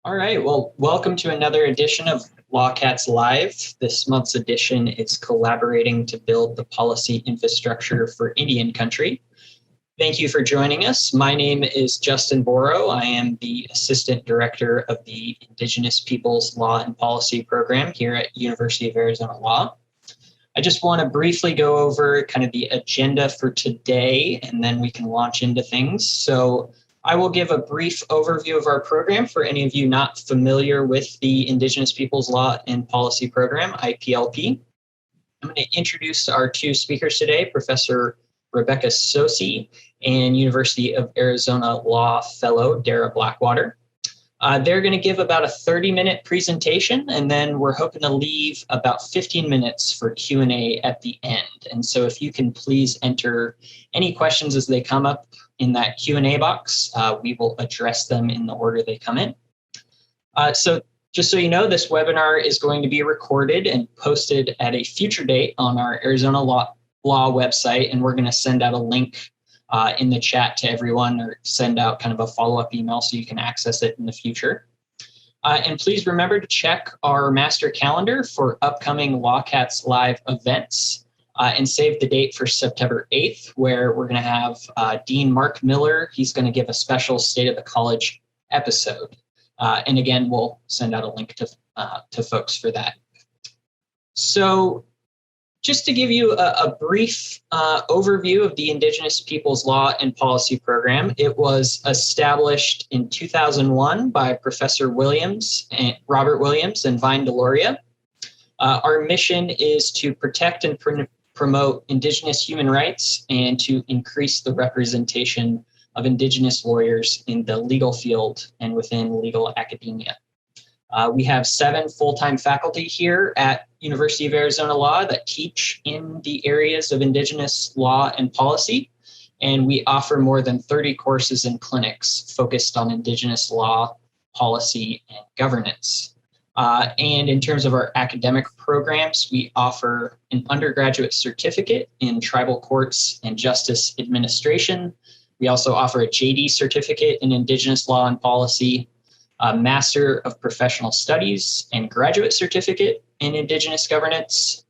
All right, well, welcome to another edition of LawCats Live. This month's edition is collaborating to build the policy infrastructure for Indian country. Thank you for joining us. My name is Justin Boro. I am the Assistant Director of the Indigenous Peoples Law and Policy Program here at University of Arizona Law. I just want to briefly go over kind of the agenda for today, and then we can launch into things. So I will give a brief overview of our program for any of you not familiar with the Indigenous Peoples Law and Policy Program, IPLP. I'm going to introduce our two speakers today, Professor Rebecca Tsosie and University of Arizona Law Fellow Darrah Blackwater. They're going to give about a 30-minute presentation, and then we're hoping to leave about 15 minutes for Q&A at the end. And so if you can please enter any questions as they come up in that Q&A box, we will address them in the order they come in. So just so you know, this webinar is going to be recorded and posted at a future date on our Arizona Law website, and we're going to send out a link in the chat to everyone, or send out kind of a follow-up email so you can access it in the future. And please remember to check our master calendar for upcoming LawCats Live events, and save the date for September 8th, where we're going to have Dean Mark Miller. He's going to give a special State of the College episode. And again, we'll send out a link to folks for that. So just to give you a brief overview of the Indigenous Peoples Law and Policy Program, it was established in 2001 by Professor Robert Williams and Vine Deloria. Our mission is to protect and promote Indigenous human rights and to increase the representation of Indigenous lawyers in the legal field and within legal academia. We have 7 full-time faculty here at University of Arizona Law that teach in the areas of Indigenous law and policy, and we offer more than 30 courses and clinics focused on Indigenous law, policy, and governance. And in terms of our academic programs, we offer an undergraduate certificate in tribal courts and justice administration. We also offer a JD certificate in Indigenous law and policy, a Master of Professional Studies and graduate certificate in Indigenous governance.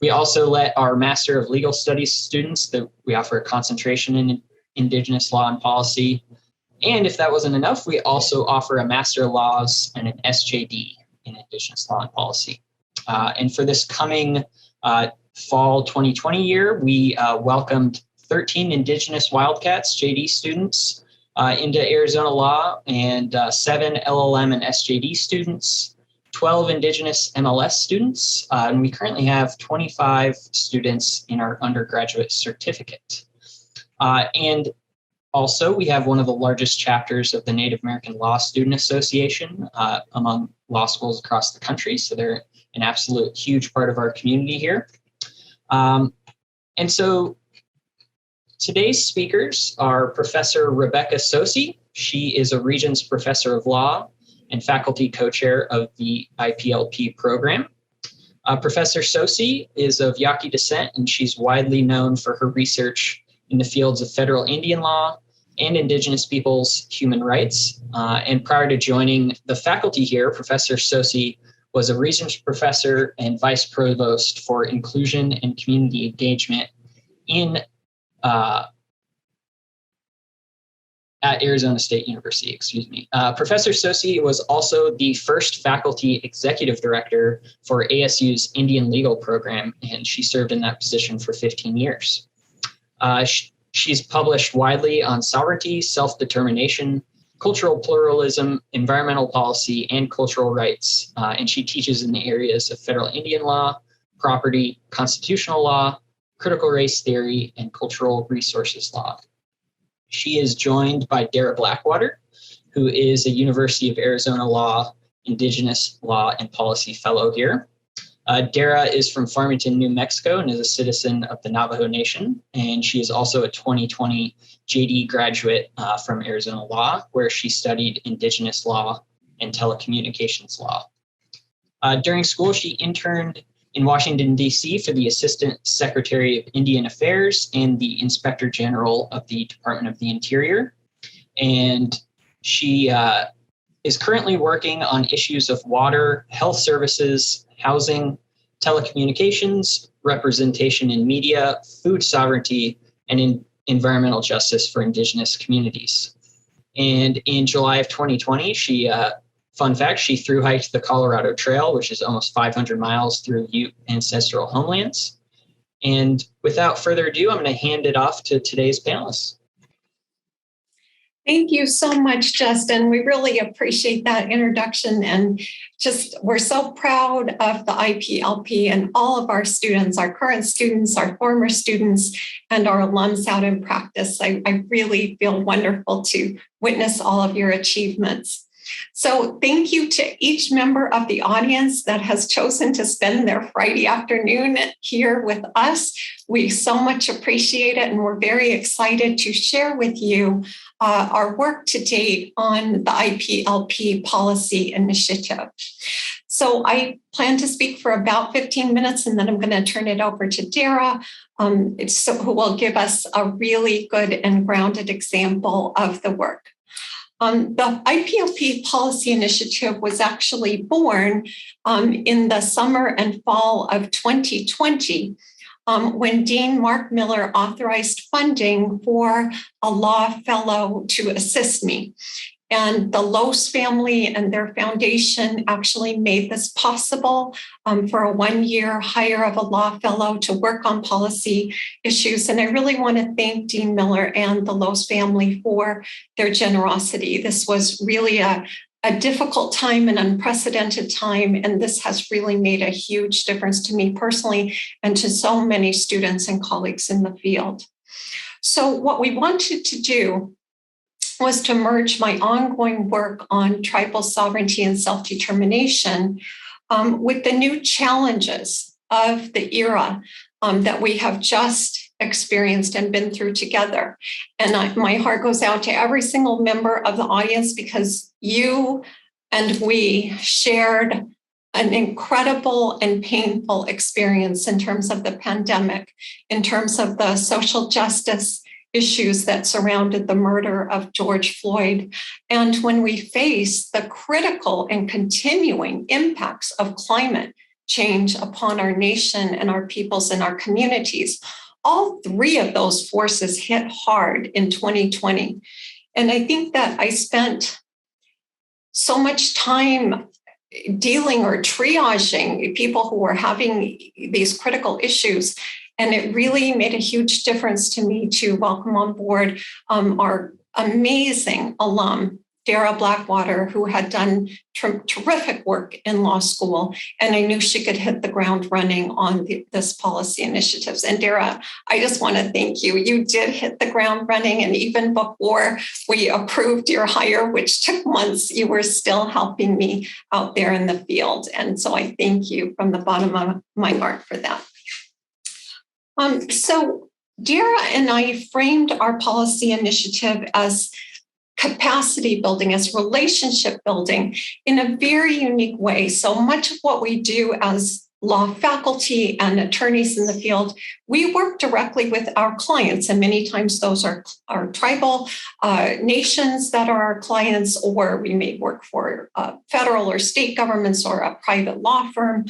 We also let our Master of Legal Studies students that we offer a concentration in Indigenous law and policy. And if that wasn't enough, we also offer a Master of Laws and an SJD in Indigenous law and policy. And for this coming fall 2020 year, we welcomed 13 Indigenous Wildcats JD students into Arizona Law, and 7 LLM and SJD students, 12 Indigenous MLS students, and we currently have 25 students in our undergraduate certificate. And also, we have one of the largest chapters of the Native American Law Student Association among law schools across the country, so they're an absolute huge part of our community here. And so today's speakers are Professor Rebecca Tsosie. She is a Regents Professor of Law and faculty co-chair of the IPLP program. Professor Tsosie is of Yaqui descent, and she's widely known for her research in the fields of federal Indian law and Indigenous peoples' human rights. And prior to joining the faculty here, Professor Tsosie was a Regents Professor and Vice Provost for Inclusion and Community Engagement at Arizona State University, Professor Tsosie was also the first faculty executive director for ASU's Indian Legal Program, and she served in that position for 15 years. She's published widely on sovereignty, self-determination, cultural pluralism, environmental policy, and cultural rights, and she teaches in the areas of federal Indian law, property, constitutional law, critical race theory, and cultural resources law. She is joined by Darrah Blackwater, who is a University of Arizona Law Indigenous Law and Policy Fellow here. Darrah is from Farmington, New Mexico, and is a citizen of the Navajo Nation. And she is also a 2020 JD graduate from Arizona Law, where she studied Indigenous law and telecommunications law. During school, she interned in Washington, D.C. for the Assistant Secretary of Indian Affairs and the Inspector General of the Department of the Interior. And she is currently working on issues of water, health services, housing, telecommunications, representation in media, food sovereignty, and environmental justice for Indigenous communities. And in July of 2020, fun fact, she thru-hiked the Colorado Trail, which is almost 500 miles through Ute ancestral homelands. And without further ado, I'm going to hand it off to today's panelists. Thank you so much, Justin. We really appreciate that introduction, and we're so proud of the IPLP and all of our students, our current students, our former students, and our alums out in practice. I really feel wonderful to witness all of your achievements. So thank you to each member of the audience that has chosen to spend their Friday afternoon here with us. We so much appreciate it, and we're very excited to share with you our work to date on the IPLP policy initiative. So I plan to speak for about 15 minutes, and then I'm going to turn it over to Darrah, who will give us a really good and grounded example of the work. The IPLP policy initiative was actually born in the summer and fall of 2020 when Dean Mark Miller authorized funding for a law fellow to assist me. And the Lose family and their foundation actually made this possible for a one-year hire of a law fellow to work on policy issues. And I really want to thank Dean Miller and the Lose family for their generosity. This was really a difficult time, an unprecedented time, and this has really made a huge difference to me personally and to so many students and colleagues in the field. So what we wanted to do was to merge my ongoing work on tribal sovereignty and self-determination with the new challenges of the era that we have just experienced and been through together. And my heart goes out to every single member of the audience, because you and we shared an incredible and painful experience in terms of the pandemic, in terms of the social justice issues that surrounded the murder of George Floyd. And when we face the critical and continuing impacts of climate change upon our nation and our peoples and our communities, all three of those forces hit hard in 2020. And I think that I spent so much time dealing or triaging people who were having these critical issues. And it really made a huge difference to me to welcome on board our amazing alum, Darrah Blackwater, who had done terrific work in law school. And I knew she could hit the ground running on this policy initiatives. And Darrah, I just want to thank you. You did hit the ground running. And even before we approved your hire, which took months, you were still helping me out there in the field. And so I thank you from the bottom of my heart for that. So Darrah and I framed our policy initiative as capacity building, as relationship building in a very unique way. So much of what we do as law faculty and attorneys in the field, we work directly with our clients. And many times those are tribal nations that are our clients, or we may work for federal or state governments or a private law firm.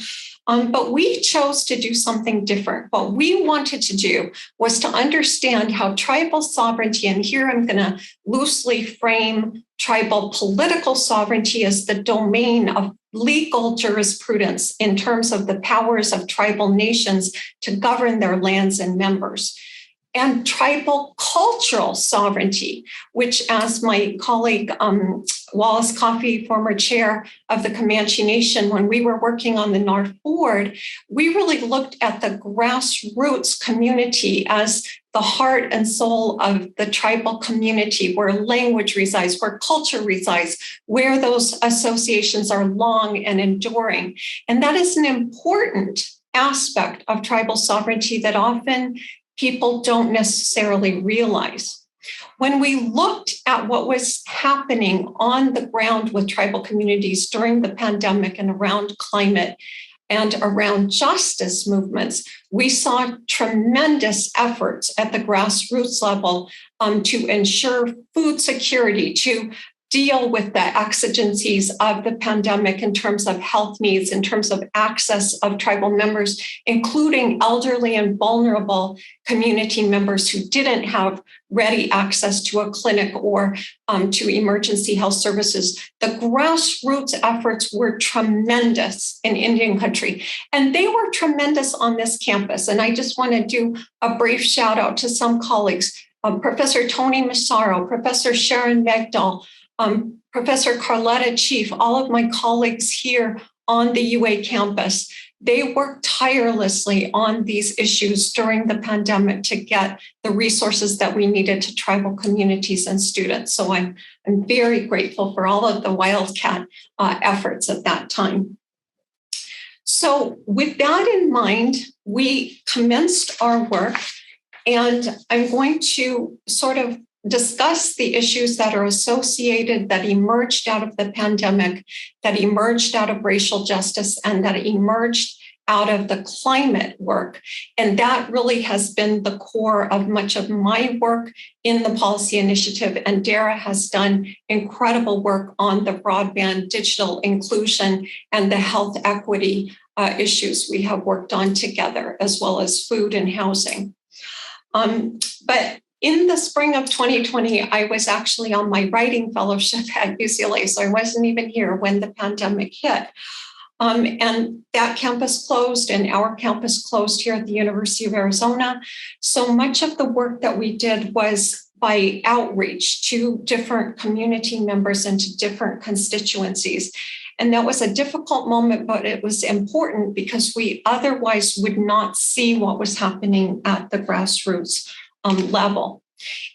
But we chose to do something different. What we wanted to do was to understand how tribal sovereignty, and here I'm going to loosely frame tribal political sovereignty as the domain of legal jurisprudence in terms of the powers of tribal nations to govern their lands and members. And tribal cultural sovereignty, which, as my colleague Wallace Coffey, former chair of the Comanche Nation, when we were working on the North Board, we really looked at the grassroots community as the heart and soul of the tribal community, where language resides, where culture resides, where those associations are long and enduring. And that is an important aspect of tribal sovereignty that often people don't necessarily realize. When we looked at what was happening on the ground with tribal communities during the pandemic and around climate and around justice movements, we saw tremendous efforts at the grassroots level to ensure food security, to deal with the exigencies of the pandemic in terms of health needs, in terms of access of tribal members, including elderly and vulnerable community members who didn't have ready access to a clinic or to emergency health services. The grassroots efforts were tremendous in Indian country, and they were tremendous on this campus. And I just want to do a brief shout out to some colleagues, Professor Tony Massaro, Professor Sharon Megdal, Professor Carletta Chief, all of my colleagues here on the UA campus. They worked tirelessly on these issues during the pandemic to get the resources that we needed to tribal communities and students. So I'm very grateful for all of the Wildcat efforts at that time. So with that in mind, we commenced our work, and I'm going to sort of discuss the issues that are associated, that emerged out of the pandemic, that emerged out of racial justice, and that emerged out of the climate work. And that really has been the core of much of my work in the policy initiative. And Darrah has done incredible work on the broadband digital inclusion and the health equity issues we have worked on together, as well as food and housing. But in the spring of 2020, I was actually on my writing fellowship at UCLA, so I wasn't even here when the pandemic hit. And that campus closed, and our campus closed here at the University of Arizona. So much of the work that we did was by outreach to different community members and to different constituencies. And that was a difficult moment, but it was important because we otherwise would not see what was happening at the grassroots level.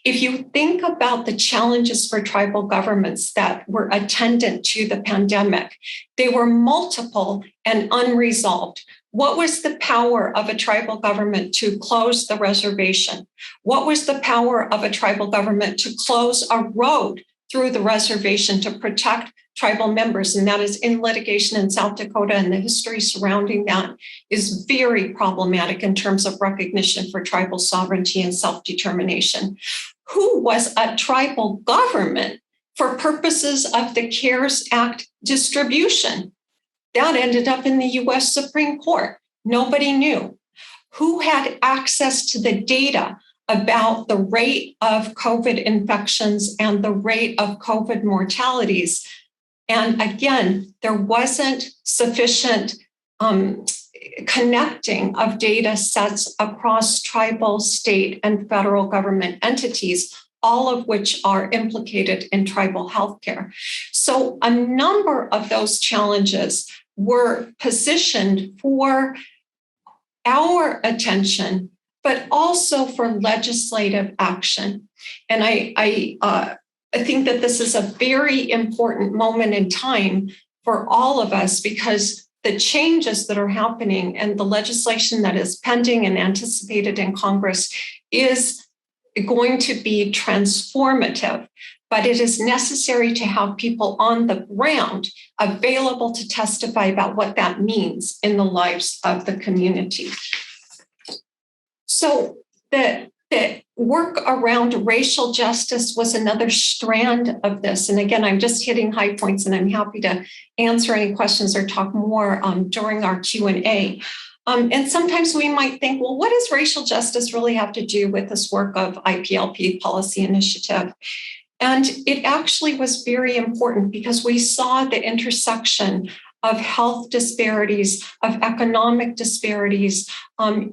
If you think about the challenges for tribal governments that were attendant to the pandemic, they were multiple and unresolved. What was the power of a tribal government to close the reservation? What was the power of a tribal government to close a road through the reservation to protect tribal members? And that is in litigation in South Dakota, and the history surrounding that is very problematic in terms of recognition for tribal sovereignty and self-determination. Who was a tribal government for purposes of the CARES Act distribution? That ended up in the US Supreme Court. Nobody knew. Who had access to the data about the rate of COVID infections and the rate of COVID mortalities? And again, there wasn't sufficient connecting of data sets across tribal, state, and federal government entities, all of which are implicated in tribal healthcare. So a number of those challenges were positioned for our attention, but also for legislative action. And I think that this is a very important moment in time for all of us, because the changes that are happening and the legislation that is pending and anticipated in Congress is going to be transformative. But it is necessary to have people on the ground available to testify about what that means in the lives of the community. So the work around racial justice was another strand of this. And again, I'm just hitting high points, and I'm happy to answer any questions or talk more during our Q&A. And sometimes we might think, well, what does racial justice really have to do with this work of IPLP policy initiative? And it actually was very important because we saw the intersection of health disparities, of economic disparities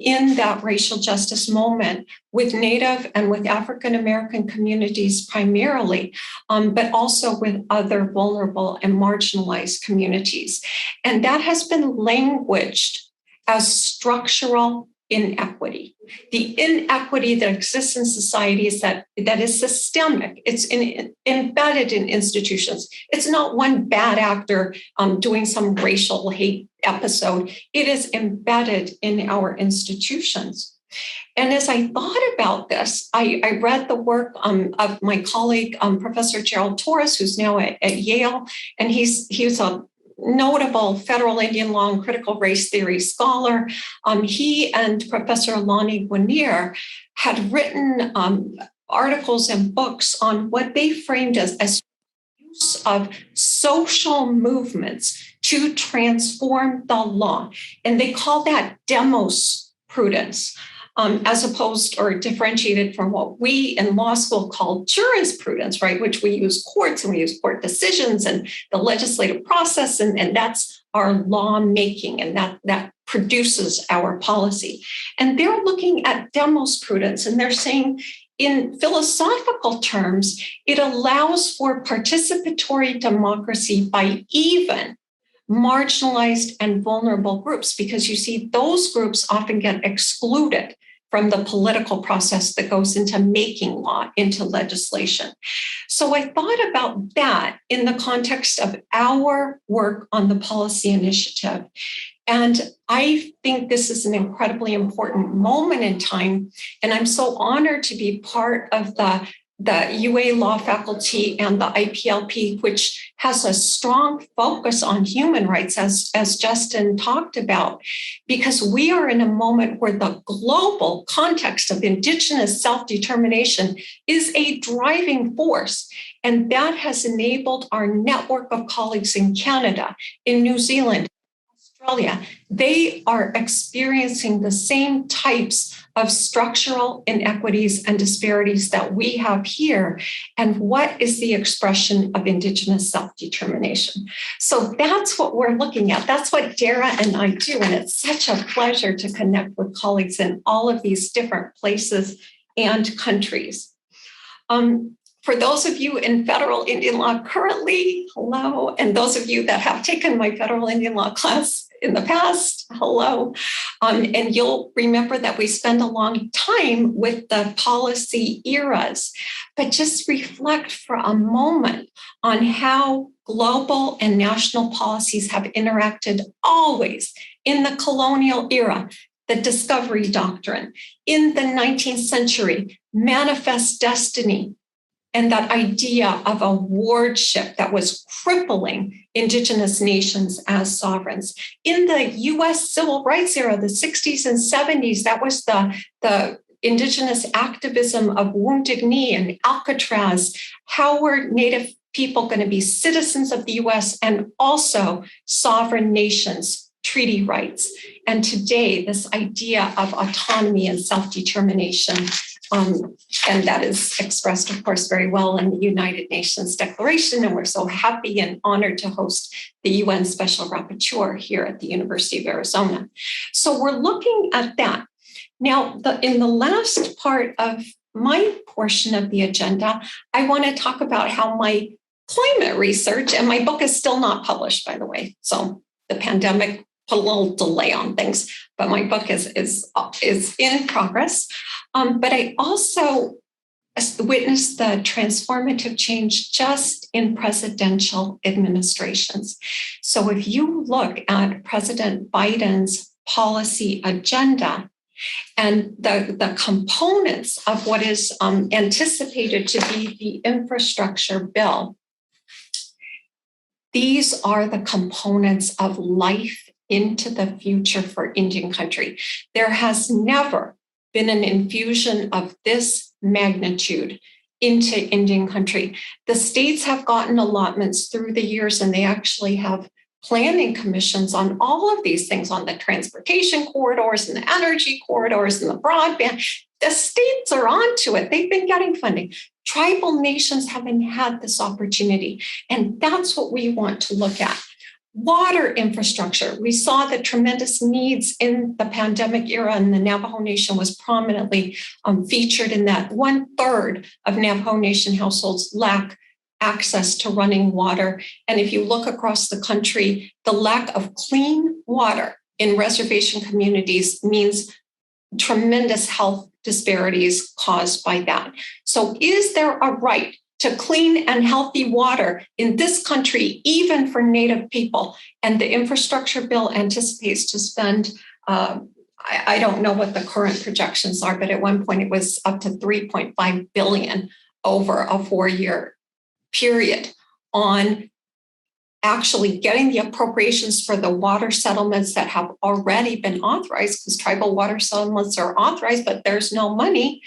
in that racial justice moment with Native and with African American communities primarily, but also with other vulnerable and marginalized communities. And that has been languaged as structural inequity. The inequity that exists in societies that is systemic. It's embedded in institutions. It's not one bad actor doing some racial hate episode. It is embedded in our institutions. And as I thought about this, I read the work of my colleague, Professor Gerald Torres, who's now at Yale, and he's a notable federal Indian law and critical race theory scholar. He and Professor Lonnie Guinier had written articles and books on what they framed as use of social movements to transform the law. And they call that demos prudence, as opposed or differentiated from what we in law school call jurisprudence, right? Which we use courts and we use court decisions and the legislative process, and that's our lawmaking, and that produces our policy. And they're looking at demos prudence, and they're saying, in philosophical terms, it allows for participatory democracy by even marginalized and vulnerable groups, because you see those groups often get excluded from the political process that goes into making law, into legislation. So I thought about that in the context of our work on the policy initiative. And I think this is an incredibly important moment in time. And I'm so honored to be part of the UA law faculty and the IPLP, which has a strong focus on human rights, as Justin talked about, because we are in a moment where the global context of Indigenous self-determination is a driving force. And that has enabled our network of colleagues in Canada, in New Zealand, Australia. They are experiencing the same types of structural inequities and disparities that we have here. And what is the expression of Indigenous self-determination? So that's what we're looking at. That's what Darrah and I do. And it's such a pleasure to connect with colleagues in all of these different places and countries. For those of you in federal Indian law currently, hello. And those of you that have taken my federal Indian law class in the past, hello. And you'll remember that we spend a long time with the policy eras, but just reflect for a moment on how global and national policies have interacted always in the colonial era. The discovery doctrine, in the 19th century, manifest destiny, and that idea of a wardship that was crippling Indigenous nations as sovereigns. In the US civil rights era, the 60s and 70s, that was the Indigenous activism of Wounded Knee and Alcatraz. How were Native people going to be citizens of the US and also sovereign nations? Treaty rights. And today, this idea of autonomy and self-determination, and that is expressed, of course, very well in the United Nations Declaration. And we're so happy and honored to host the UN Special Rapporteur here at the University of Arizona. So we're looking at that. Now, in the last part of my portion of the agenda, I want to talk about how my climate research, and my book is still not published, by the way. So the pandemic put a little delay on things, but my book is in progress. But I also witnessed the transformative change just in presidential administrations. So if you look at President Biden's policy agenda and the components of what is anticipated to be the infrastructure bill, these are the components of life into the future for Indian country. There has never been an infusion of this magnitude into Indian country. The states have gotten allotments through the years, and they actually have planning commissions on all of these things, on the transportation corridors and the energy corridors and the broadband. The states are onto it. They've been getting funding. Tribal nations haven't had this opportunity, and that's what we want to look at. Water infrastructure. We saw the tremendous needs in the pandemic era, and the Navajo Nation was prominently featured in that. 1/3 of Navajo Nation households lack access to running water. And if you look across the country, the lack of clean water in reservation communities means tremendous health disparities caused by that. So is there a right to clean and healthy water in this country, even for Native people? And the infrastructure bill anticipates to spend, I don't know what the current projections are, but at one point it was up to $3.5 billion over a 4-year period on actually getting the appropriations for the water settlements that have already been authorized, because tribal water settlements are authorized, but there's no money.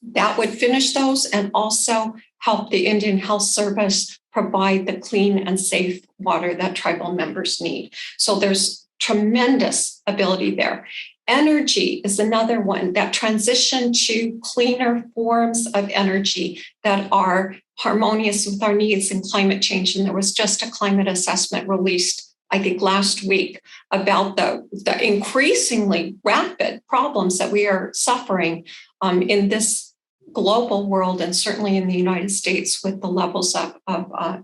That would finish those and also help the Indian Health Service provide the clean and safe water that tribal members need. So there's tremendous ability there. Energy is another one, that transition to cleaner forms of energy that are harmonious with our needs in climate change. And there was just a climate assessment released, I think, last week about the increasingly rapid problems that we are suffering in this global world, and certainly in the United States with the levels of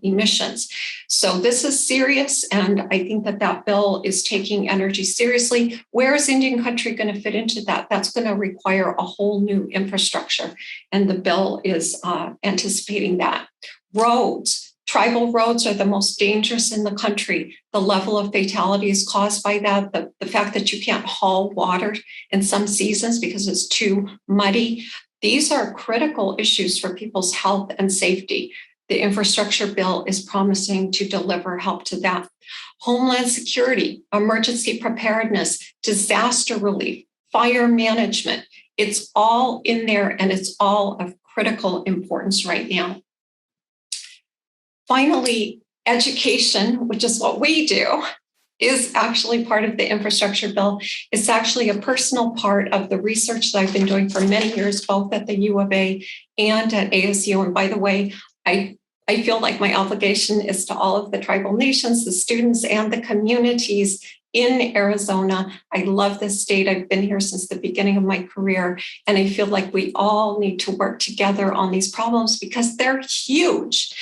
emissions. So this is serious, and I think that bill is taking energy seriously. Where is Indian country going to fit into that? That's going to require a whole new infrastructure, and the bill is anticipating that. Roads. Tribal roads are the most dangerous in the country. The level of fatalities caused by that, the fact that you can't haul water in some seasons because it's too muddy. These are critical issues for people's health and safety. The infrastructure bill is promising to deliver help to that. Homeland security, emergency preparedness, disaster relief, fire management. It's all in there, and it's all of critical importance right now. Finally, education, which is what we do, is actually part of the infrastructure bill. It's actually a personal part of the research that I've been doing for many years, both at the U of A and at ASU. And by the way, I feel like my obligation is to all of the tribal nations, the students, and the communities in Arizona. I love this state. I've been here since the beginning of my career, and I feel like we all need to work together on these problems because they're huge.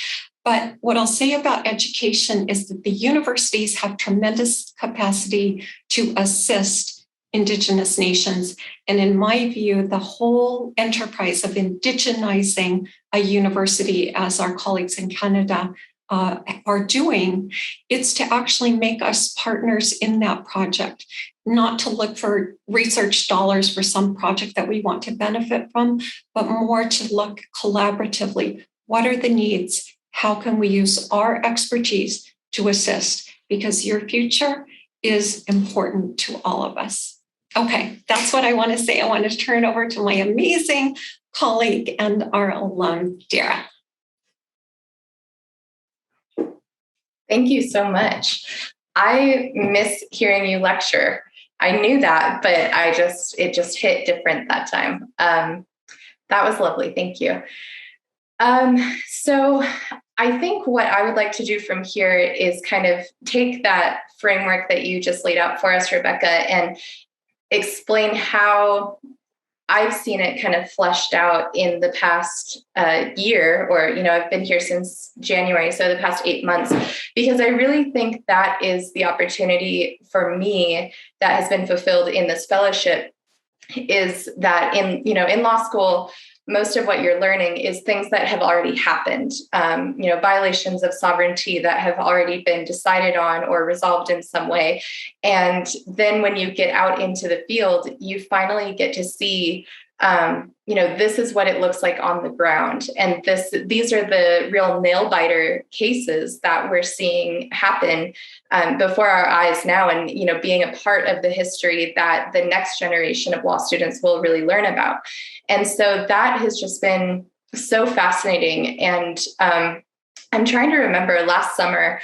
But what I'll say about education is that the universities have tremendous capacity to assist Indigenous nations. And in my view, the whole enterprise of indigenizing a university, as our colleagues in Canada are doing, it's to actually make us partners in that project, not to look for research dollars for some project that we want to benefit from, but more to look collaboratively. What are the needs? How can we use our expertise to assist? Because your future is important to all of us. Okay, that's what I want to say. I want to turn over to my amazing colleague and our alum, Darrah. Thank you so much. I miss hearing you lecture. I knew that, but it just hit different that time. That was lovely. Thank you. So I think what I would like to do from here is kind of take that framework that you just laid out for us, Rebecca, and explain how I've seen it kind of fleshed out in the past year, or, I've been here since January, so the past 8 months, because I really think that is the opportunity for me that has been fulfilled in this fellowship, is that in law school, most of what you're learning is things that have already happened, violations of sovereignty that have already been decided on or resolved in some way. And then when you get out into the field, you finally get to see, this is what it looks like on the ground. And these are the real nail biter cases that we're seeing happen before our eyes now. And, being a part of the history that the next generation of law students will really learn about. And so that has just been so fascinating. And I'm trying to remember last summer.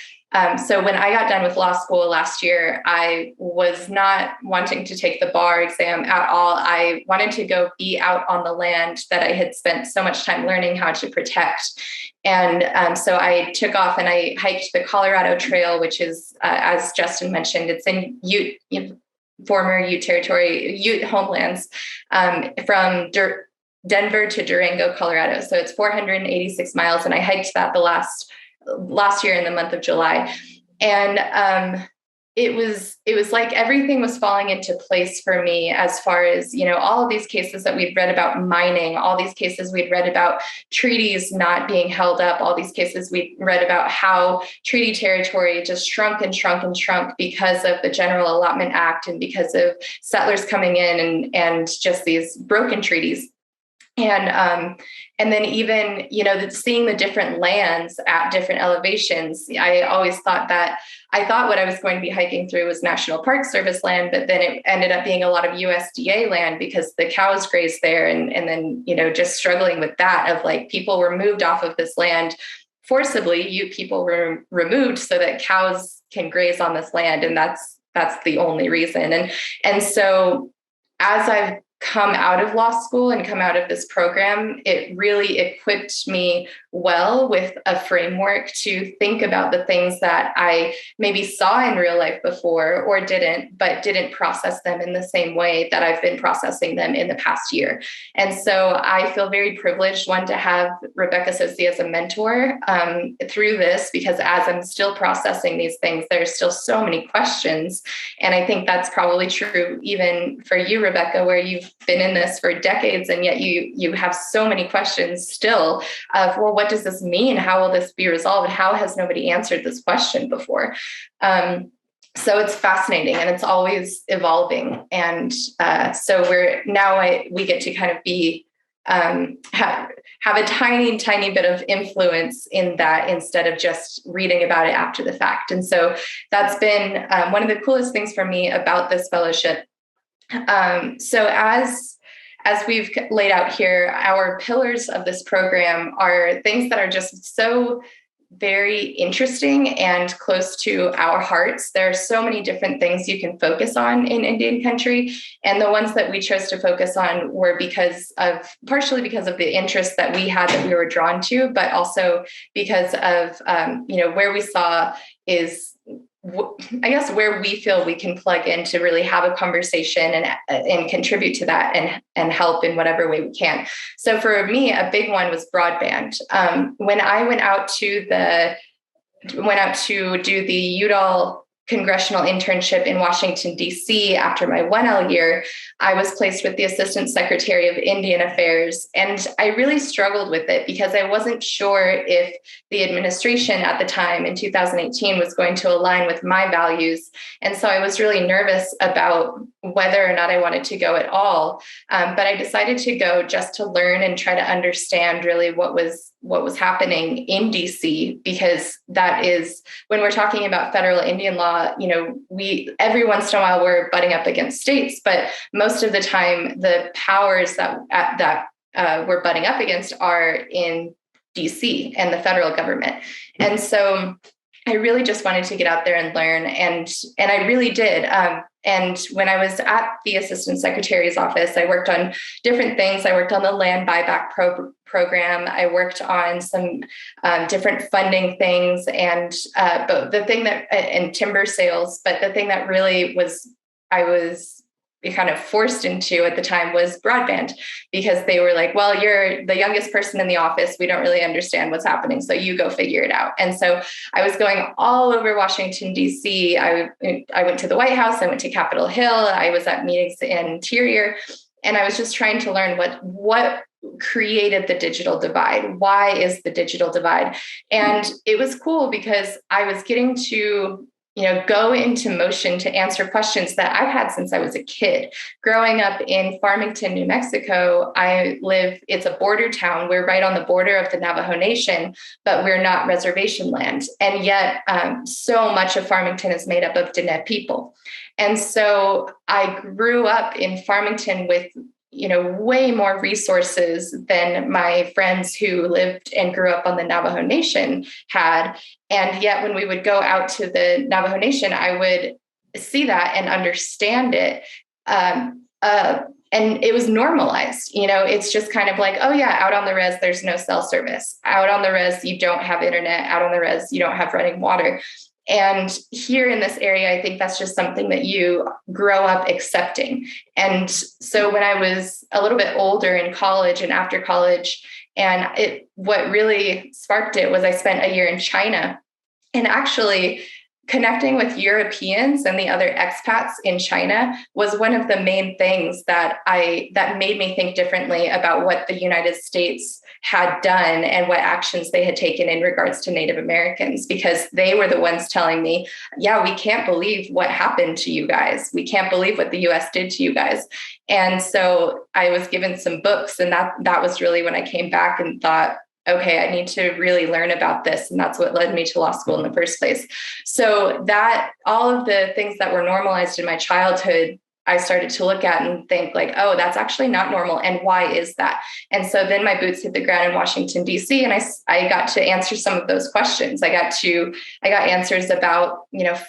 So when I got done with law school last year, I was not wanting to take the bar exam at all. I wanted to go be out on the land that I had spent so much time learning how to protect. And so I took off and I hiked the Colorado Trail, which is, as Justin mentioned, it's in former Ute territory, Ute homelands, from Denver to Durango, Colorado. So it's 486 miles. And I hiked that the last year in the month of July. And it was like everything was falling into place for me, as far as, all of these cases that we'd read about mining, all these cases we'd read about treaties not being held up, all these cases we read about how treaty territory just shrunk and shrunk and shrunk because of the General Allotment Act and because of settlers coming in and just these broken treaties. And then even, seeing the different lands at different elevations, I always thought what I was going to be hiking through was National Park Service land, but then it ended up being a lot of USDA land because the cows graze there. And then, just struggling with that of like people were moved off of this land forcibly, you people were removed so that cows can graze on this land. And that's the only reason. And so as I've come out of law school and come out of this program, it really equipped me well with a framework to think about the things that I maybe saw in real life before or didn't process them in the same way that I've been processing them in the past year. And so I feel very privileged, one, to have Rebecca Tsosie as a mentor through this, because as I'm still processing these things, there's still so many questions. And I think that's probably true even for you, Rebecca, where you've been in this for decades, and yet you have so many questions still of, well, what does this mean? How will this be resolved? How has nobody answered this question before? So it's fascinating, and it's always evolving. And so we get to kind of be have a tiny bit of influence in that, instead of just reading about it after the fact. And so that's been one of the coolest things for me about this fellowship. So as we've laid out here, our pillars of this program are things that are just so very interesting and close to our hearts. There are so many different things you can focus on in Indian country. And the ones that we chose to focus on were partially because of the interest that we had, that we were drawn to, but also because of, where we saw is, I guess, where we feel we can plug in to really have a conversation and contribute to that and help in whatever way we can. So for me, a big one was broadband. When I went out to do the Udall congressional internship in Washington, D.C. after my 1L year, I was placed with the Assistant Secretary of Indian Affairs. And I really struggled with it because I wasn't sure if the administration at the time in 2018 was going to align with my values. And so I was really nervous about whether or not I wanted to go at all. But I decided to go just to learn and try to understand really what was happening in DC, because that is, when we're talking about federal Indian law, we every once in a while we're butting up against states, but most of the time the powers that we're butting up against are in DC and the federal government. And so I really just wanted to get out there and learn, and I really did. And when I was at the Assistant Secretary's office, I worked on different things. I worked on the land buyback program. I worked on some different funding things, and but the thing that and timber sales. But the thing that really I was kind of forced into at the time was broadband, because they were like, well, you're the youngest person in the office. We don't really understand what's happening, so you go figure it out. And so I was going all over Washington, D.C. I went to the White House. I went to Capitol Hill. I was at meetings in Interior. And I was just trying to learn what created the digital divide. Why is the digital divide? And it was cool because I was getting to go into motion to answer questions that I've had since I was a kid. Growing up in Farmington, New Mexico, it's a border town. We're right on the border of the Navajo Nation, but we're not reservation land. And yet so much of Farmington is made up of Diné people. And so I grew up in Farmington with way more resources than my friends who lived and grew up on the Navajo Nation had. And yet when we would go out to the Navajo Nation, I would see that and understand it. And it was normalized. It's just kind of like, oh yeah, out on the res, there's no cell service. Out on the res, you don't have internet. Out on the res, you don't have running water. And here in this area, I think that's just something that you grow up accepting. And so when I was a little bit older in college and after college, and what really sparked it was I spent a year in China, and actually connecting with Europeans and the other expats in China was one of the main things that made me think differently about what the United States had done and what actions they had taken in regards to Native Americans, because they were the ones telling me, yeah, we can't believe what happened to you guys. We can't believe what the US did to you guys. And so I was given some books, and that was really when I came back and thought, okay, I need to really learn about this. And that's what led me to law school in the first place. So that all of the things that were normalized in my childhood I started to look at and think like, oh, that's actually not normal. And why is that? And so then my boots hit the ground in Washington, D.C. and I got to answer some of those questions. I got answers about,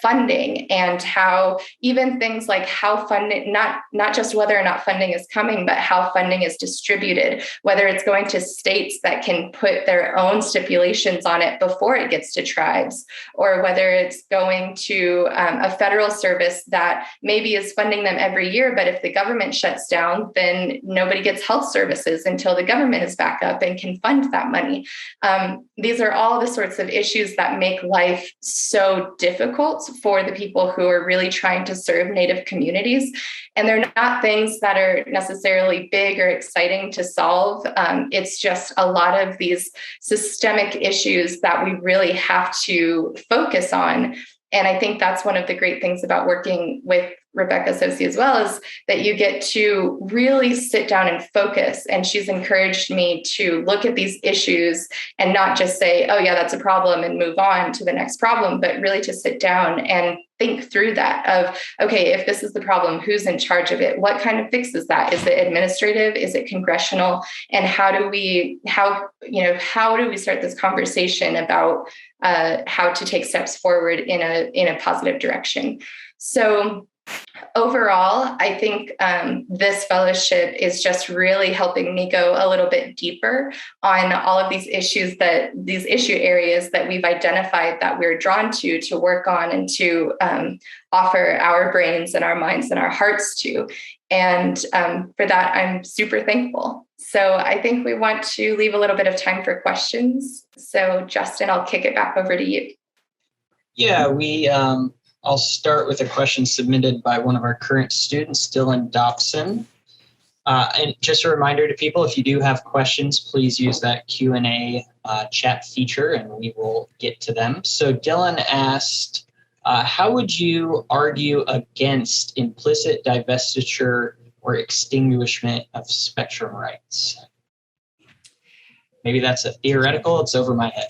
funding and how even things like how funding, not just whether or not funding is coming, but how funding is distributed, whether it's going to states that can put their own stipulations on it before it gets to tribes, or whether it's going to a federal service that maybe is funding them every year, but if the government shuts down, then nobody gets health services until the government is back up and can fund that money. These are all the sorts of issues that make life so difficult for the people who are really trying to serve Native communities. And they're not things that are necessarily big or exciting to solve. It's just a lot of these systemic issues that we really have to focus on. And I think that's one of the great things about working with Rebecca Tsosie as well, is that you get to really sit down and focus. And she's encouraged me to look at these issues and not just say, oh yeah, that's a problem and move on to the next problem, but really to sit down and think through that of, okay, if this is the problem, who's in charge of it? What kind of fixes that? Is it administrative? Is it congressional? And how do we start this conversation about how to take steps forward in a positive direction? So overall, I think this fellowship is just really helping me go a little bit deeper on all of these issues, these issue areas that we've identified that we're drawn to work on and to offer our brains and our minds and our hearts to. And for that, I'm super thankful. So I think we want to leave a little bit of time for questions. So Justin, I'll kick it back over to you. Yeah, I'll start with a question submitted by one of our current students, Dylan Dobson. And just a reminder to people, if you do have questions, please use that Q&A chat feature and we will get to them. So Dylan asked, how would you argue against implicit divestiture or extinguishment of spectrum rights? Maybe that's a theoretical, it's over my head.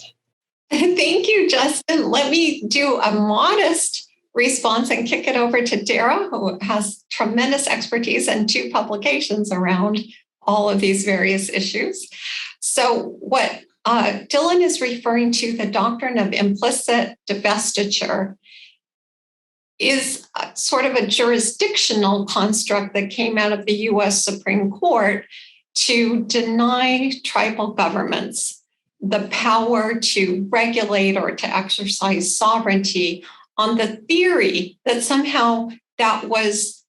Thank you, Justin. Let me do a modest response and kick it over to Darrah, who has tremendous expertise and 2 publications around all of these various issues. So what Dylan is referring to, the doctrine of implicit divestiture, is sort of a jurisdictional construct that came out of the US Supreme Court to deny tribal governments the power to regulate or to exercise sovereignty on the theory that somehow that was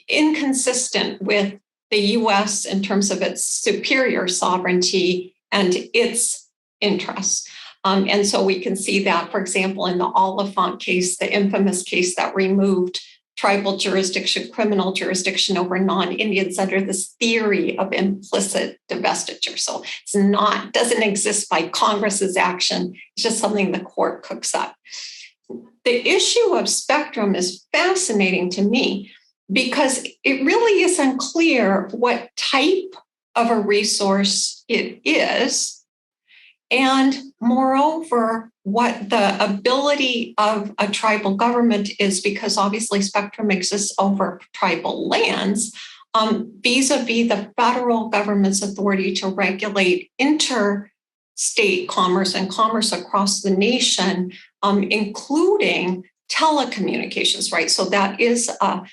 inconsistent with the US in terms of its superior sovereignty and its interests. And so we can see that, for example, in the Oliphant case, the infamous case that removed tribal jurisdiction, criminal jurisdiction over non-Indians under this theory of implicit divestiture. So it's doesn't exist by Congress's action. It's just something the court cooks up. The issue of spectrum is fascinating to me because it really is unclear what type of a resource it is. And moreover, what the ability of a tribal government is, because obviously spectrum exists over tribal lands, vis-a-vis the federal government's authority to regulate interstate commerce and commerce across the nation, including telecommunications, right? So that is a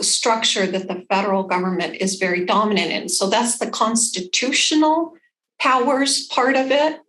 structure that the federal government is very dominant in. So that's the constitutional powers part of it.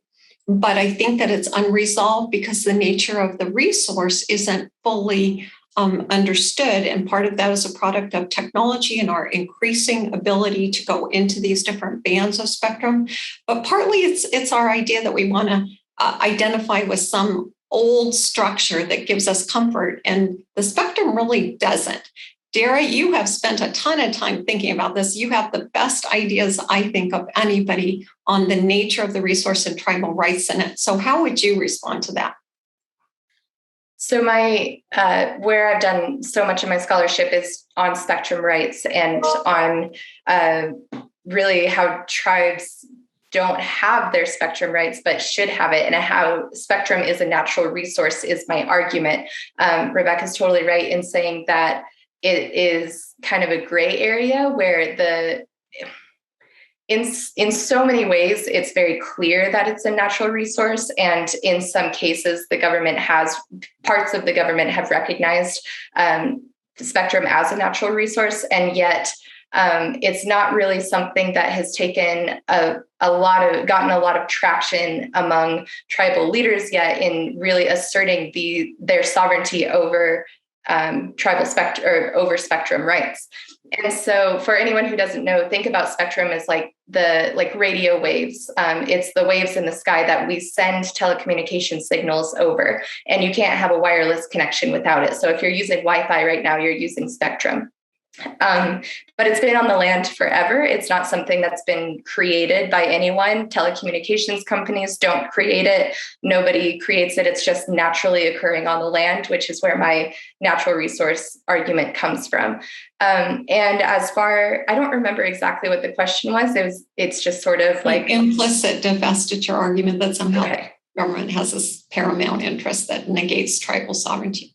But I think that it's unresolved because the nature of the resource isn't fully understood. And part of that is a product of technology and our increasing ability to go into these different bands of spectrum. But partly it's our idea that we want to identify with some old structure that gives us comfort. And the spectrum really doesn't. Darrah, you have spent a ton of time thinking about this. You have the best ideas, I think, of anybody on the nature of the resource and tribal rights in it. So how would you respond to that? So my where I've done so much of my scholarship is on spectrum rights and on really how tribes don't have their spectrum rights, but should have it, and how spectrum is a natural resource is my argument. Rebecca's totally right in saying that it is kind of a gray area where in so many ways, it's very clear that it's a natural resource. And in some cases, parts of the government have recognized spectrum as a natural resource. And yet it's not really something that has gotten a lot of traction among tribal leaders yet in really asserting their sovereignty over tribal spectrum rights. And so for anyone who doesn't know, think about spectrum as like radio waves. It's the waves in the sky that we send telecommunication signals over, and you can't have a wireless connection without it. So if you're using Wi-Fi right now, you're using spectrum. But it's been on the land forever. It's not something that's been created by anyone. Telecommunications companies don't create it. Nobody creates it. It's just naturally occurring on the land, which is where my natural resource argument comes from. And I don't remember exactly what the question was. It's just sort of like implicit divestiture argument that somehow the government has this paramount interest that negates tribal sovereignty.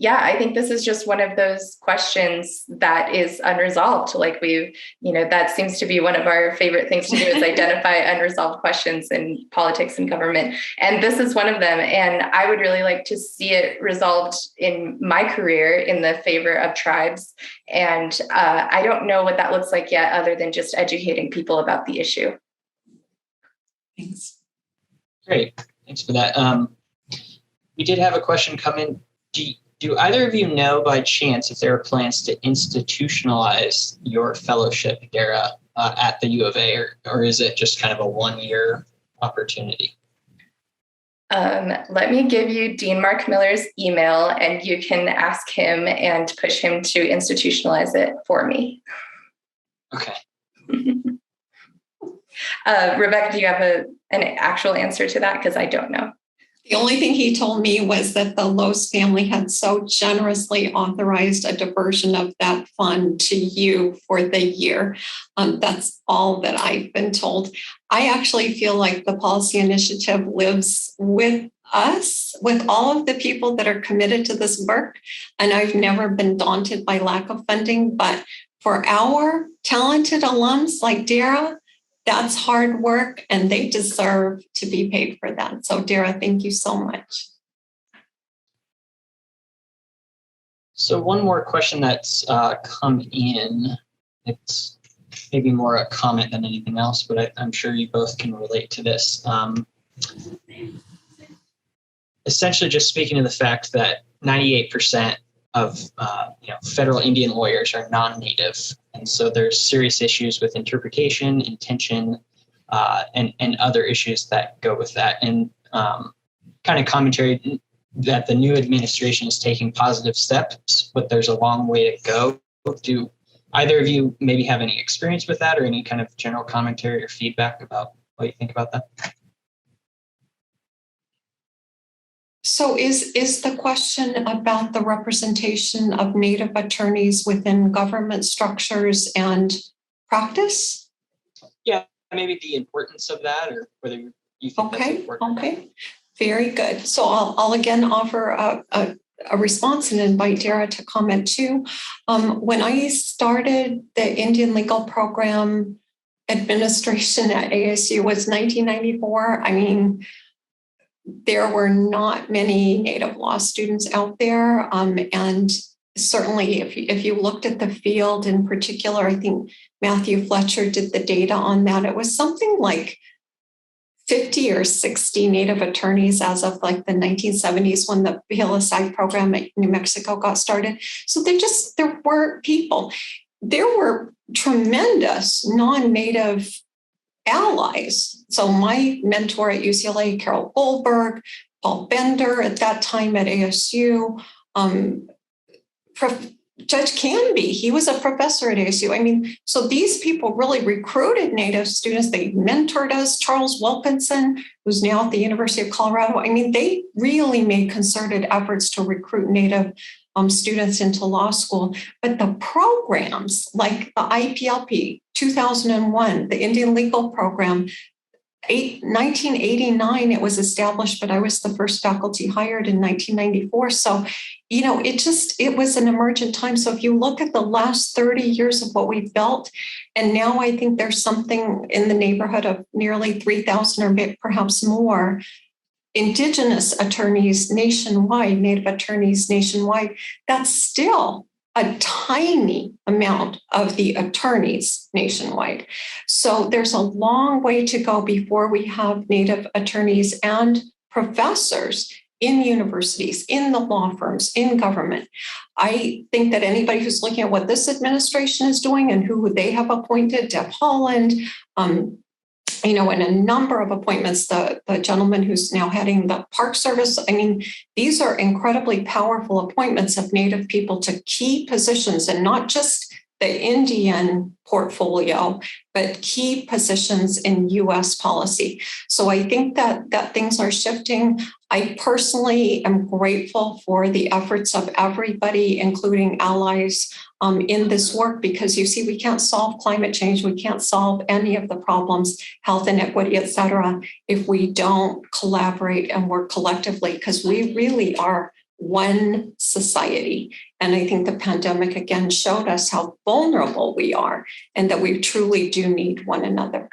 Yeah, I think this is just one of those questions that is unresolved. Like that seems to be one of our favorite things to do is identify unresolved questions in politics and government. And this is one of them. And I would really like to see it resolved in my career in the favor of tribes. And I don't know what that looks like yet, other than just educating people about the issue. Thanks. Great. Thanks for that. We did have a question come in. Do either of you know by chance if there are plans to institutionalize your fellowship, Darrah, at the U of A, or is it just kind of a one-year opportunity? Let me give you Dean Mark Miller's email, and you can ask him and push him to institutionalize it for me. Okay. Rebecca, do you have an actual answer to that? Because I don't know. The only thing he told me was that the Lose family had so generously authorized a diversion of that fund to you for the year. That's all that I've been told. I actually feel like the policy initiative lives with us, with all of the people that are committed to this work. And I've never been daunted by lack of funding. But for our talented alums like Darrah, that's hard work, and they deserve to be paid for that. So, Darrah, thank you so much. So one more question that's come in. It's maybe more a comment than anything else, but I'm sure you both can relate to this. Essentially just speaking to the fact that 98% of federal Indian lawyers are non-native. And so there's serious issues with interpretation, intention, and other issues that go with that. And kind of commentary that the new administration is taking positive steps, but there's a long way to go. Do either of you maybe have any experience with that, or any kind of general commentary or feedback about what you think about that? So is the question about the representation of Native attorneys within government structures and practice? Yeah, maybe the importance of that, or whether you think that's important. Okay, very good. So I'll again offer a response and invite Darrah to comment too. When I started the Indian Legal Program administration at ASU was 1994. I mean, there were not many Native law students out there. And certainly if you looked at the field in particular, I think Matthew Fletcher did the data on that. It was something like 50 or 60 Native attorneys as of like the 1970s when the PLSI program at New Mexico got started. So there were people. There were tremendous non-Native allies. So my mentor at UCLA, Carol Goldberg, Paul Bender at that time at ASU, Judge Canby, he was a professor at ASU. I mean, so these people really recruited Native students. They mentored us. Charles Wilkinson, who's now at the University of Colorado. I mean, they really made concerted efforts to recruit Native students into law school. But the programs like the IPLP, 2001, the Indian Legal Program, 1989 it was established, but I was the first faculty hired in 1994. So, it was an emergent time. So if you look at the last 30 years of what we've built, and now I think there's something in the neighborhood of nearly 3,000 or perhaps more Indigenous attorneys nationwide, Native attorneys nationwide, that's still a tiny amount of the attorneys nationwide. So there's a long way to go before we have Native attorneys and professors in universities, in the law firms, in government. I think that anybody who's looking at what this administration is doing and who they have appointed, Deb Haaland, and a number of appointments, the gentleman who's now heading the Park Service. I mean, these are incredibly powerful appointments of Native people to key positions, and not just the Indian portfolio, but key positions in US policy. So I think that things are shifting. I personally am grateful for the efforts of everybody, including allies, in this work, because you see, we can't solve climate change, we can't solve any of the problems, health inequity, et cetera, if we don't collaborate and work collectively, because we really are one society. And I think the pandemic again showed us how vulnerable we are and that we truly do need one another.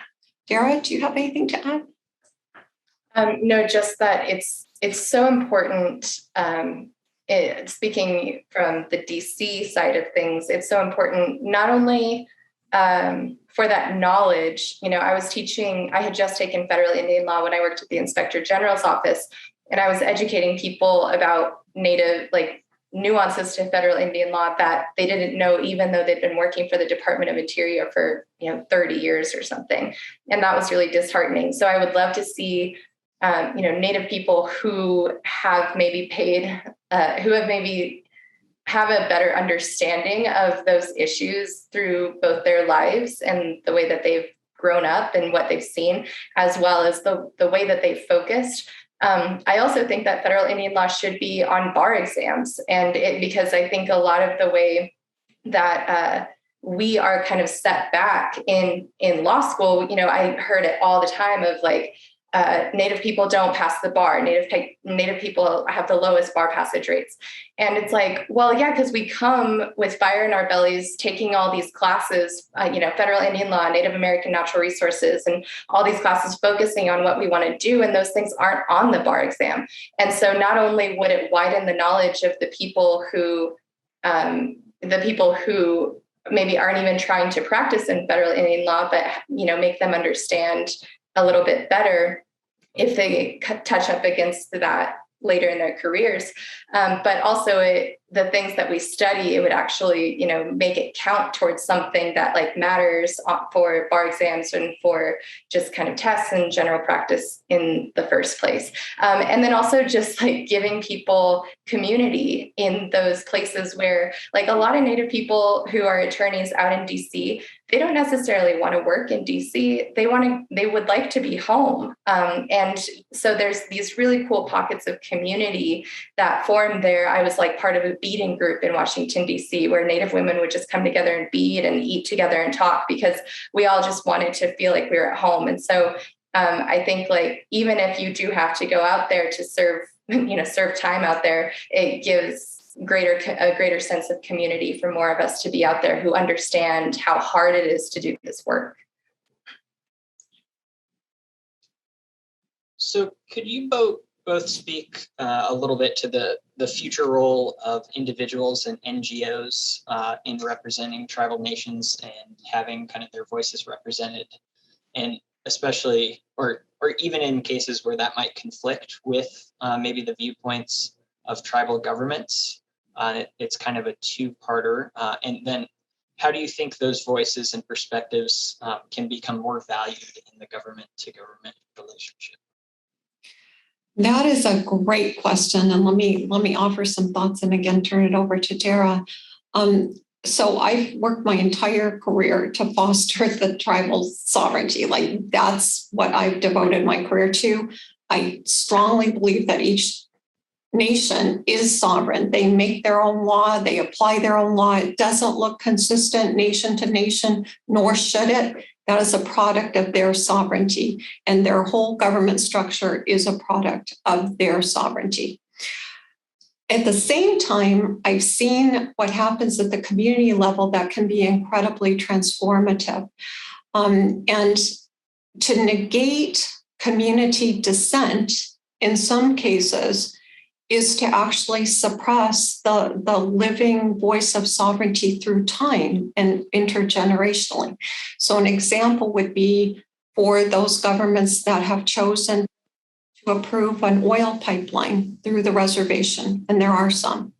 Darrah, do you have anything to add? No, just that it's so important. Speaking from the DC side of things, it's so important not only for that knowledge. I had just taken federal Indian law when I worked at the Inspector General's office, and I was educating people about Native, nuances to federal Indian law that they didn't know, even though they'd been working for the Department of Interior for 30 years or something. And that was really disheartening. So I would love to see Native people who have maybe have a better understanding of those issues through both their lives and the way that they've grown up and what they've seen, as well as the way that they've focused. I also think that federal Indian law should be on bar exams, because I think a lot of the way that we are kind of set back in law school, I heard it all the time of Native people don't pass the bar. Native people have the lowest bar passage rates. And it's because we come with fire in our bellies, taking all these classes, federal Indian law, Native American natural resources, and all these classes focusing on what we want to do. And those things aren't on the bar exam. And so not only would it widen the knowledge of the people who maybe aren't even trying to practice in federal Indian law, but, make them understand a little bit better if they touch up against that later in their careers. But also the things that we study, it would actually, make it count towards something that matters for bar exams and for just kind of tests and general practice in the first place. And then also just giving people community in those places where a lot of Native people who are attorneys out in DC, they don't necessarily want to work in DC. They would like to be home. And so there's these really cool pockets of community that form there. I was part of a beading group in Washington, DC, where Native women would just come together and bead and eat together and talk, because we all just wanted to feel like we were at home. And so I think even if you do have to go out there to serve time out there, it gives a greater sense of community for more of us to be out there who understand how hard it is to do this work. So could you both speak a little bit to the future role of individuals and NGOs in representing tribal nations and having kind of their voices represented, and especially or even in cases where that might conflict with maybe the viewpoints of tribal governments? It's kind of a two-parter. And then how do you think those voices and perspectives can become more valued in the government-to-government relationship? That is a great question. And let me offer some thoughts and again, turn it over to Darrah. So I've worked my entire career to foster the tribal sovereignty. That's what I've devoted my career to. I strongly believe that each nation is sovereign. They make their own law. They apply their own law. It doesn't look consistent nation to nation, nor should it. That is a product of their sovereignty, and their whole government structure is a product of their sovereignty. At the same time, I've seen what happens at the community level that can be incredibly transformative. And to negate community dissent in some cases is to actually suppress the living voice of sovereignty through time and intergenerationally. So an example would be for those governments that have chosen to approve an oil pipeline through the reservation, and there are some.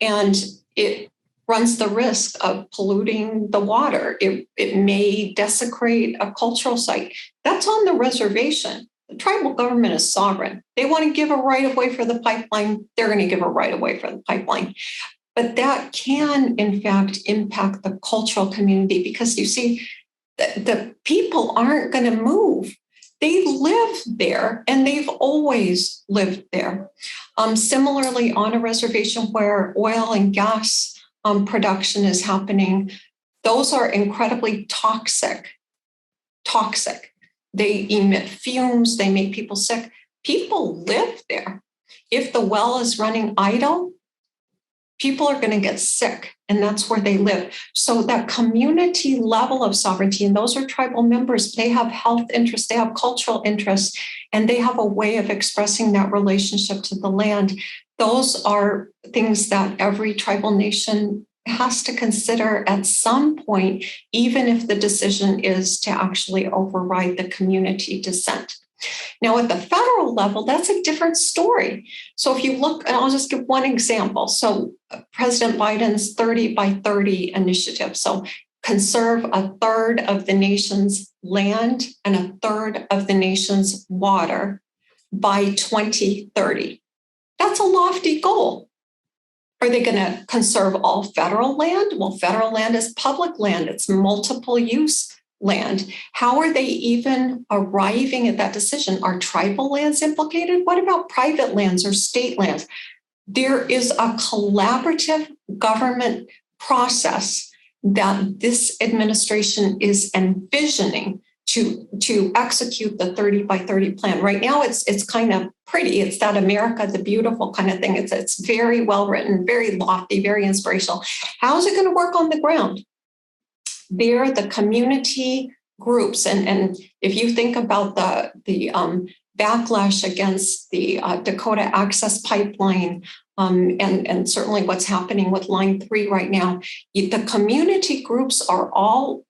And it runs the risk of polluting the water. It may desecrate a cultural site. That's on the reservation. The tribal government is sovereign. They want to give a right of way for the pipeline, they're going to give a right of way for the pipeline. But that can, in fact, impact the cultural community because you see, the people aren't going to move. They live there and they've always lived there. Similarly, on a reservation where oil and gas production is happening, those are incredibly toxic. They emit fumes, they make people sick. People live there. If the well is running idle, people are going to get sick, and that's where they live. So that community level of sovereignty, and those are tribal members, they have health interests, they have cultural interests, and they have a way of expressing that relationship to the land. Those are things that every tribal nation has to consider at some point, even if the decision is to actually override the community dissent. Now, at the federal level, that's a different story. So if you look, and I'll just give one example. So President Biden's 30 by 30 initiative. So conserve a third of the nation's land and a third of the nation's water by 2030. That's a lofty goal. Are they going to conserve all federal land? Well, federal land is public land. It's multiple use land. How are they even arriving at that decision? Are tribal lands implicated? What about private lands or state lands? There is a collaborative government process that this administration is envisioning to execute the 30 by 30 plan. Right now, it's kind of pretty. It's that America the Beautiful kind of thing. It's very well written, very lofty, very inspirational. How is it going to work on the ground? They're the community groups. And if you think about the backlash against the Dakota Access Pipeline, and certainly what's happening with Line 3 right now, the community groups are all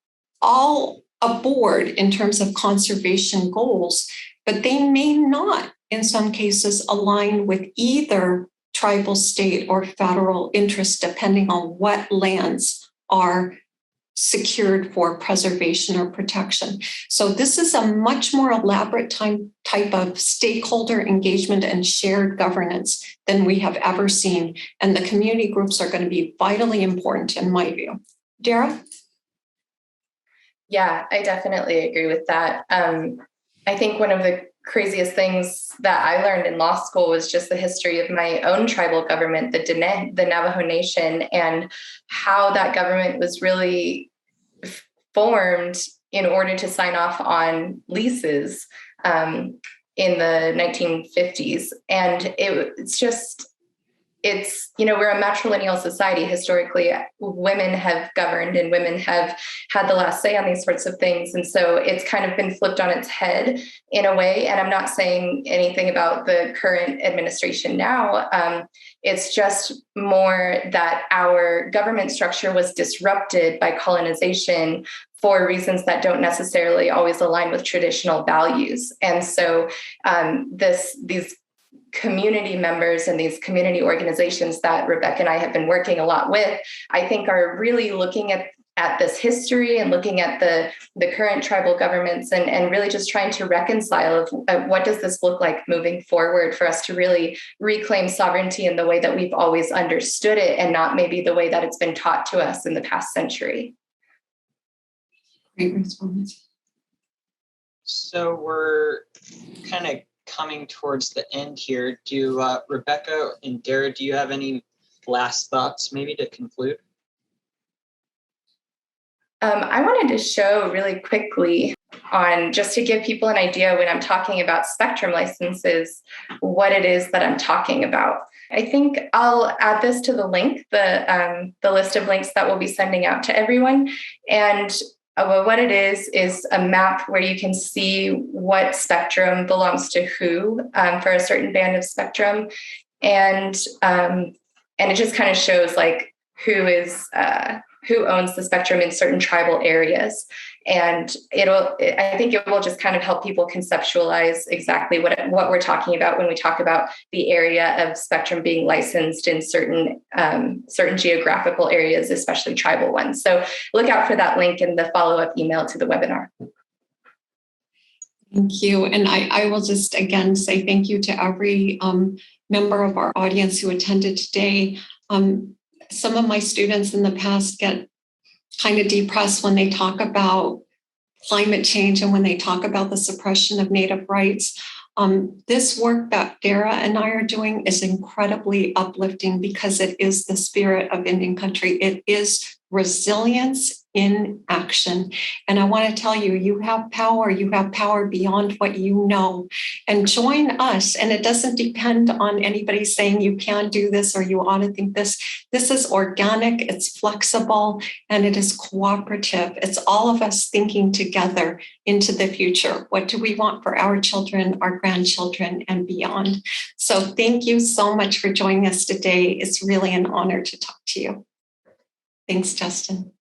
aboard in terms of conservation goals, but they may not, in some cases, align with either tribal, state, or federal interest, depending on what lands are secured for preservation or protection. So this is a much more elaborate type of stakeholder engagement and shared governance than we have ever seen. And the community groups are going to be vitally important in my view. Darrah? Yeah, I definitely agree with that. I think one of the craziest things that I learned in law school was just the history of my own tribal government, the Navajo Nation, and how that government was really formed in order to sign off on leases in the 1950s. And it's, we're a matrilineal society. Historically, women have governed and women have had the last say on these sorts of things. And so it's kind of been flipped on its head in a way. And I'm not saying anything about the current administration now. It's just more that our government structure was disrupted by colonization for reasons that don't necessarily always align with traditional values. And so these community members and these community organizations that Rebecca and I have been working a lot with, I think are really looking at this history and looking at the current tribal governments and really just trying to reconcile of what does this look like moving forward for us to really reclaim sovereignty in the way that we've always understood it and not maybe the way that it's been taught to us in the past century. Great response. So we're kind of coming towards the end here. Do Rebecca and Darrah, do you have any last thoughts maybe to conclude? I wanted to show really quickly on just to give people an idea when I'm talking about spectrum licenses, what it is that I'm talking about. I think I'll add this to the link, the list of links that we'll be sending out to everyone. And what it is a map where you can see what spectrum belongs to who for a certain band of spectrum. And it just kind of shows like who owns the spectrum in certain tribal areas. And I think it will just kind of help people conceptualize exactly what we're talking about when we talk about the area of spectrum being licensed in certain geographical areas, especially tribal ones. So look out for that link in the follow-up email to the webinar. Thank you. And I will just again say thank you to every member of our audience who attended today. Some of my students in the past get kind of depressed when they talk about climate change and when they talk about the suppression of Native rights. This work that Darrah and I are doing is incredibly uplifting because it is the spirit of Indian country. It is resilience in action. And I want to tell you, you have power beyond what you know. And join us. And it doesn't depend on anybody saying you can do this or you ought to think this. This is organic, it's flexible, and it is cooperative. It's all of us thinking together into the future. What do we want for our children, our grandchildren, and beyond? So thank you so much for joining us today. It's really an honor to talk to you. Thanks, Justin.